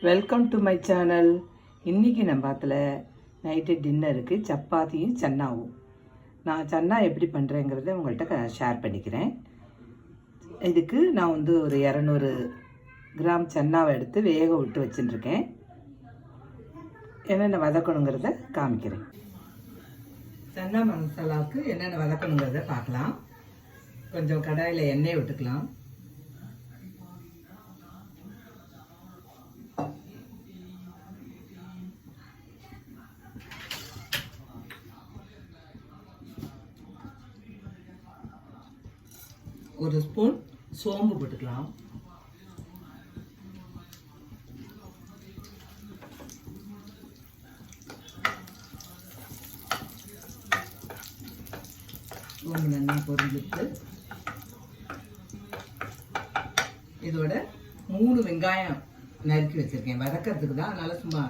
Welcome to my channel. இன்றைக்கி நம்ம அதில் நைட்டு டின்னருக்கு சப்பாத்தியும் சன்னாவும். நான் சன்னா எப்படி பண்ணுறேங்கிறத உங்கள்கிட்ட ஷேர் பண்ணிக்கிறேன். இதுக்கு நான் ஒரு 200 கிராம் சன்னாவை எடுத்து வேக விட்டு வச்சுட்டுருக்கேன். என்னென்ன வதக்கணுங்கிறத காமிக்கிறேன். சன்னா மசாலாவுக்கு என்னென்ன வதக்கணுங்கிறத பார்க்கலாம். கொஞ்சம் கடாயில் எண்ணெய் விட்டுக்கலாம். ஒரு ஸ்பூன் சோம்பு போட்டுக்கலாம். சோம்பு நல்லா பொரிஞ்சிட்டு இதோட 3 வெங்காயம் நறுக்கி வச்சுருக்கேன். வதக்கிறதுக்கு தான், அதனால சும்மா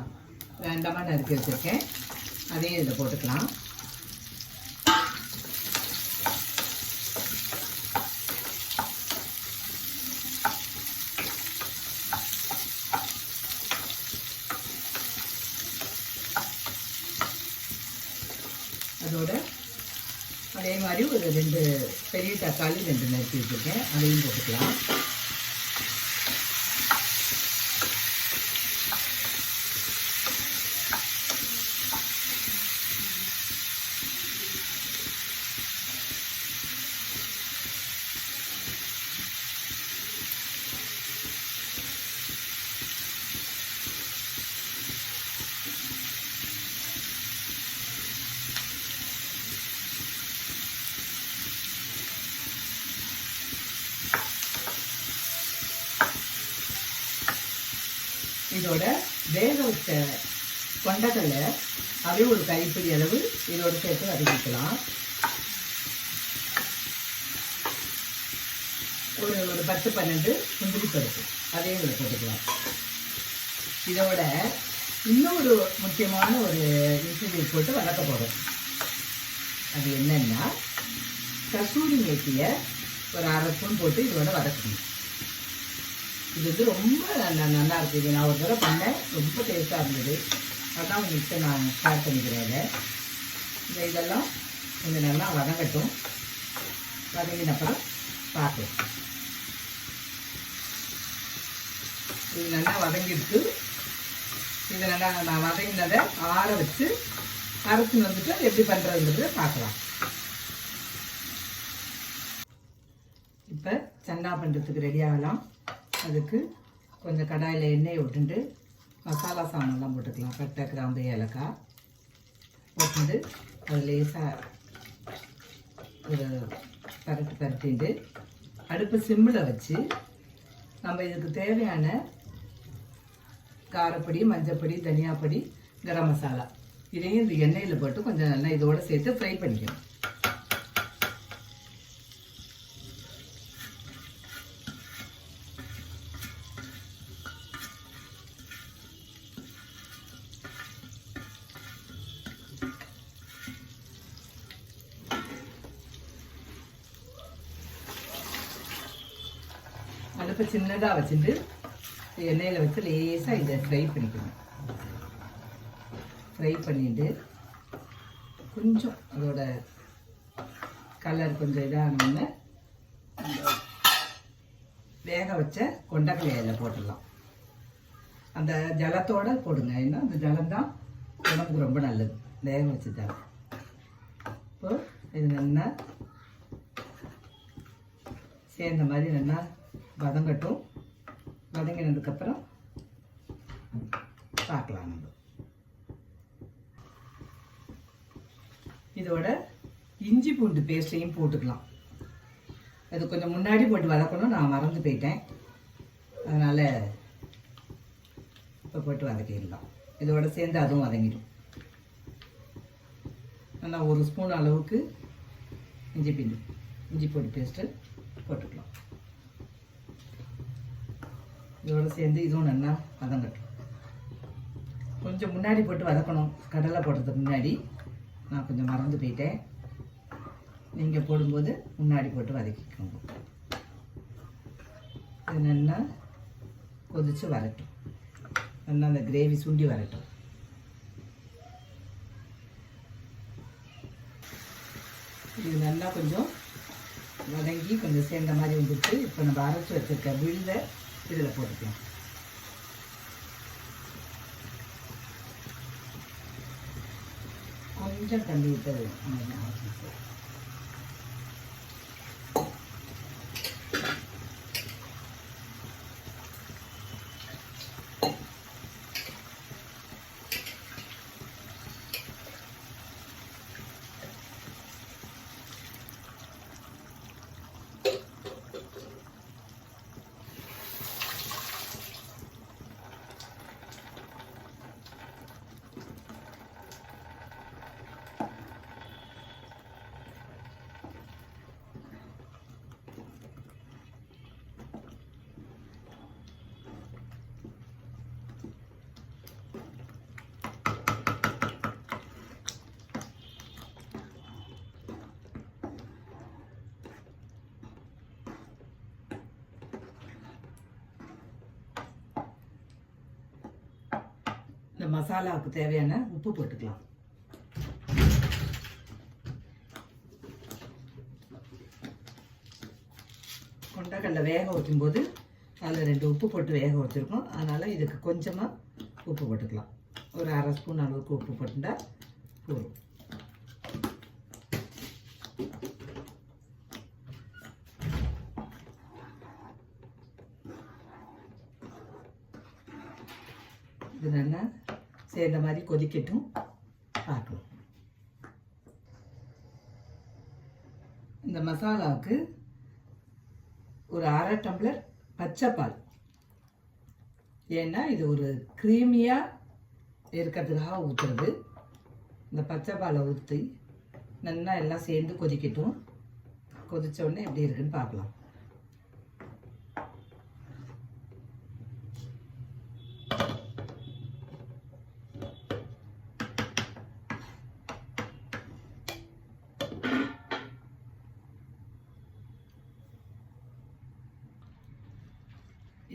வேண்டாமல் நறுக்கி வச்சுருக்கேன். அதையும் இதில் போட்டுக்கலாம். அதோட அதே மாதிரி ஒரு 2 பெரிய தக்காளி 2 நறுக்கி வச்சுருக்கேன். அதையும் போட்டுக்கலாம். இதோட வேக வச்ச கொண்டக்கடலை அதையும் ஒரு கைப்பிடி அளவு இதோட சேர்த்து வதக்கிக்கலாம். ஒரு 10-12 முந்திரி பருப்பு அதையும் இதில் போட்டுக்கலாம். இதோட இன்னொரு முக்கியமான ஒரு இன்க்ரீடியன்ட் போட்டு வதக்க போகிறோம். அது என்னன்னா, கசூரி மேத்தியை ஒரு 1/2 ஸ்பூன் போட்டு இதோட வதக்கணும். இது ரொம்ப நல்லா இருக்குது. நான் ஒரு தடவை பண்ணேன், ரொம்ப டேஸ்ட்டாக இருந்தது. அதான் உங்கள்கிட்ட நான் ஷேர் பண்ணிக்கிறேன். இதெல்லாம் கொஞ்சம் நல்லா வதங்கட்டும். வதங்கினப்புறம் பார்க்கலாம். இது நல்லா வதங்கிட்டு இதை நல்லா நான் வதங்கினதை ஆற வச்சு அரைச்சி வந்துட்டு எப்படி பண்ணுறதுங்கிறத பார்க்கலாம். இப்போ சன்னா பண்ணுறதுக்கு ரெடி ஆகலாம். அதுக்கு கொஞ்சம் கடாயில் எண்ணெய் விட்டுண்டு மசாலா சாமான்லாம் போட்டுக்கலாம். பட்டை, கிராம்பு, ஏலக்காய் போட்டுண்டு அது லேசாக ஒரு பரட்டிண்டு அடுப்பு சிம்மில் வச்சு நம்ம இதுக்கு தேவையான காரப்பொடி, மஞ்சப்பொடி, தனியாப்பொடி, கரம் மசாலா இதையும் இந்த எண்ணெயில் போட்டு கொஞ்சம் நல்லா இதோடு சேர்த்து ஃப்ரை பண்ணிக்கணும். அடுப்பை சின்னதாக வச்சுட்டு எண்ணெயில் வச்சு லேசாக இதை ஃப்ரை பண்ணிக்கணும். ஃப்ரை பண்ணிட்டு கொஞ்சம் அதோட கலர் கொஞ்சம் இதாகணுன்னு வேக வச்ச கொண்டக்கடலையில் போட்டுடலாம். அந்த ஜலத்தோடு போடுங்க. ஏன்னா அந்த ஜலம் தான் உடம்புக்கு ரொம்ப நல்லது, வேக வச்ச ஜலம். இப்போ இது நல்லா சேர்ந்த மாதிரி நல்லா வதங்கட்டும். வதங்கினதுக்கப்புறம் பார்க்கலாம். நம்ம இதோட இஞ்சி பூண்டு பேஸ்ட்டையும் போட்டுக்கலாம். அது கொஞ்சம் முன்னாடி போட்டு வதக்கணும், நான் மறந்து போயிட்டேன். அதனால் இப்போ போட்டு வதக்கிடலாம். இதோட சேர்ந்து அதுவும் வதங்கிடும். நல்லா 1 ஸ்பூன் அளவுக்கு இஞ்சி பூண்டு பேஸ்ட்டு போட்டுக்கலாம். இதோடு சேர்ந்து இதுவும் நல்லா வதங்கட்டும். கொஞ்சம் முன்னாடி போட்டு வதக்கணும். கடலை போடுறதுக்கு முன்னாடி நான் கொஞ்சம் மறந்து போயிட்டேன். நீங்கள் போடும்போது முன்னாடி போட்டு வதக்கிக்கோங்க. இது நல்லா கொதித்து வரட்டும். நல்லா அந்த கிரேவி சுண்டி வரட்டும். இது நல்லா கொஞ்சம் வதங்கி கொஞ்சம் சேர்ந்த மாதிரி வந்துட்டு இப்போ நம்ம அரைச்சி வச்சுருக்க விழுதை இதில் போட்டுக்கலாம். கொஞ்சம் தண்ணி விட்டு இந்த மசாலாவுக்கு தேவையான உப்பு போட்டுக்கலாம். கொண்டக்கடலை வேக வைக்கும்போது அதில் 2 உப்பு போட்டு வேக வச்சுருக்கோம். அதனால் இதுக்கு கொஞ்சமாக உப்பு போட்டுக்கலாம். ஒரு அரை ஸ்பூன் அளவுக்கு உப்பு போட்டுட்டா போதும். இது நல்லா சேர்ந்த மாதிரி கொதிக்கட்டும், பார்க்கலாம். இந்த மசாலாவுக்கு ஒரு அரை டம்ளர் பச்சைப்பால், ஏன்னா இது ஒரு க்ரீமியாக இருக்கிறதுக்காக ஊற்றுறது. இந்த பச்சைப்பாலை ஊற்றி நல்லா எல்லாம் சேர்ந்து கொதிக்கட்டும். கொதித்த உடனே எப்படி இருக்குன்னு பார்க்கலாம்.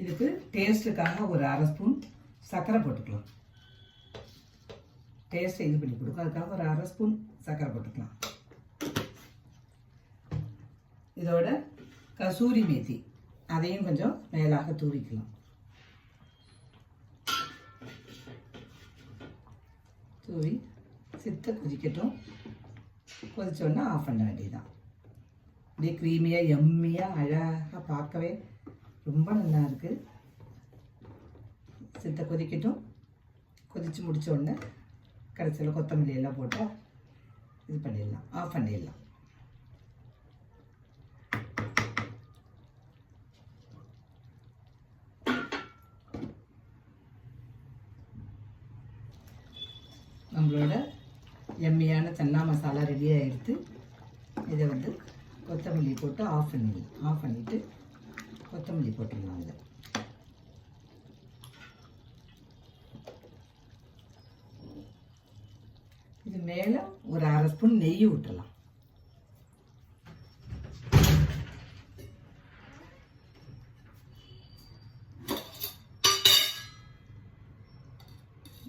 இதுக்கு டேஸ்ட்டுக்காக ஒரு அரை ஸ்பூன் சர்க்கரை போட்டுக்கலாம். டேஸ்ட்டை இது பண்ணி கொடுக்கும், அதுக்காக ஒரு அரை ஸ்பூன் சர்க்கரை போட்டுக்கலாம். இதோட கசூரி மேத்தி அதையும் கொஞ்சம் மேலாக தூவிக்கலாம். தூவி சித்த கொதிக்கட்டும். கொதிச்சோன்னா ஆஃப் பண்ண வேண்டியதுதான். அப்படியே க்ரீமியாக எம்மியாக அழகாக பார்க்கவே ரொம்ப நல்லா இருக்குது. சித்த கொதிக்கட்டும். கொதித்து முடித்த உடனே கடைசியில் கொத்தமல்லி எல்லாம் போட்டு இது பண்ணிடலாம், ஆஃப் பண்ணிடலாம். நம்மளோட எம்மியான சன்னா மசாலா ரெடியாக எடுத்து இதை வந்து கொத்தமல்லி போட்டு ஆஃப் பண்ணிவிட்டு கொத்தமல்லி போட்டுடலாம். இதில் இது மேலே ஒரு அரை ஸ்பூன் நெய் விட்டுடலாம்.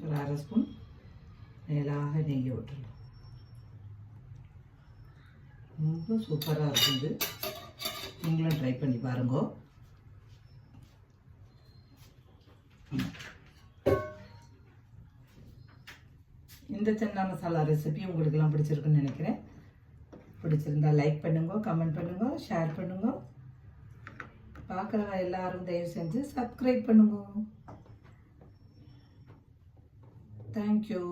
ஒரு அரை ஸ்பூன் மேலாக நெய்யை விட்டுடலாம். ரொம்ப சூப்பராக இருக்குது. நீங்களும் ட்ரை பண்ணி பாருங்க. இந்த சன்னா மசாலா ரெசிபி உங்களுக்கெல்லாம் பிடிச்சிருக்குன்னு நினைக்கிறேன். பிடிச்சிருந்தா லைக் பண்ணுங்க, கமெண்ட் பண்ணுங்க, ஷேர் பண்ணுங்க. பார்க்குற எல்லாரும் தயவு செஞ்சு சப்ஸ்கிரைப் பண்ணுங்க. தேங்க்யூ.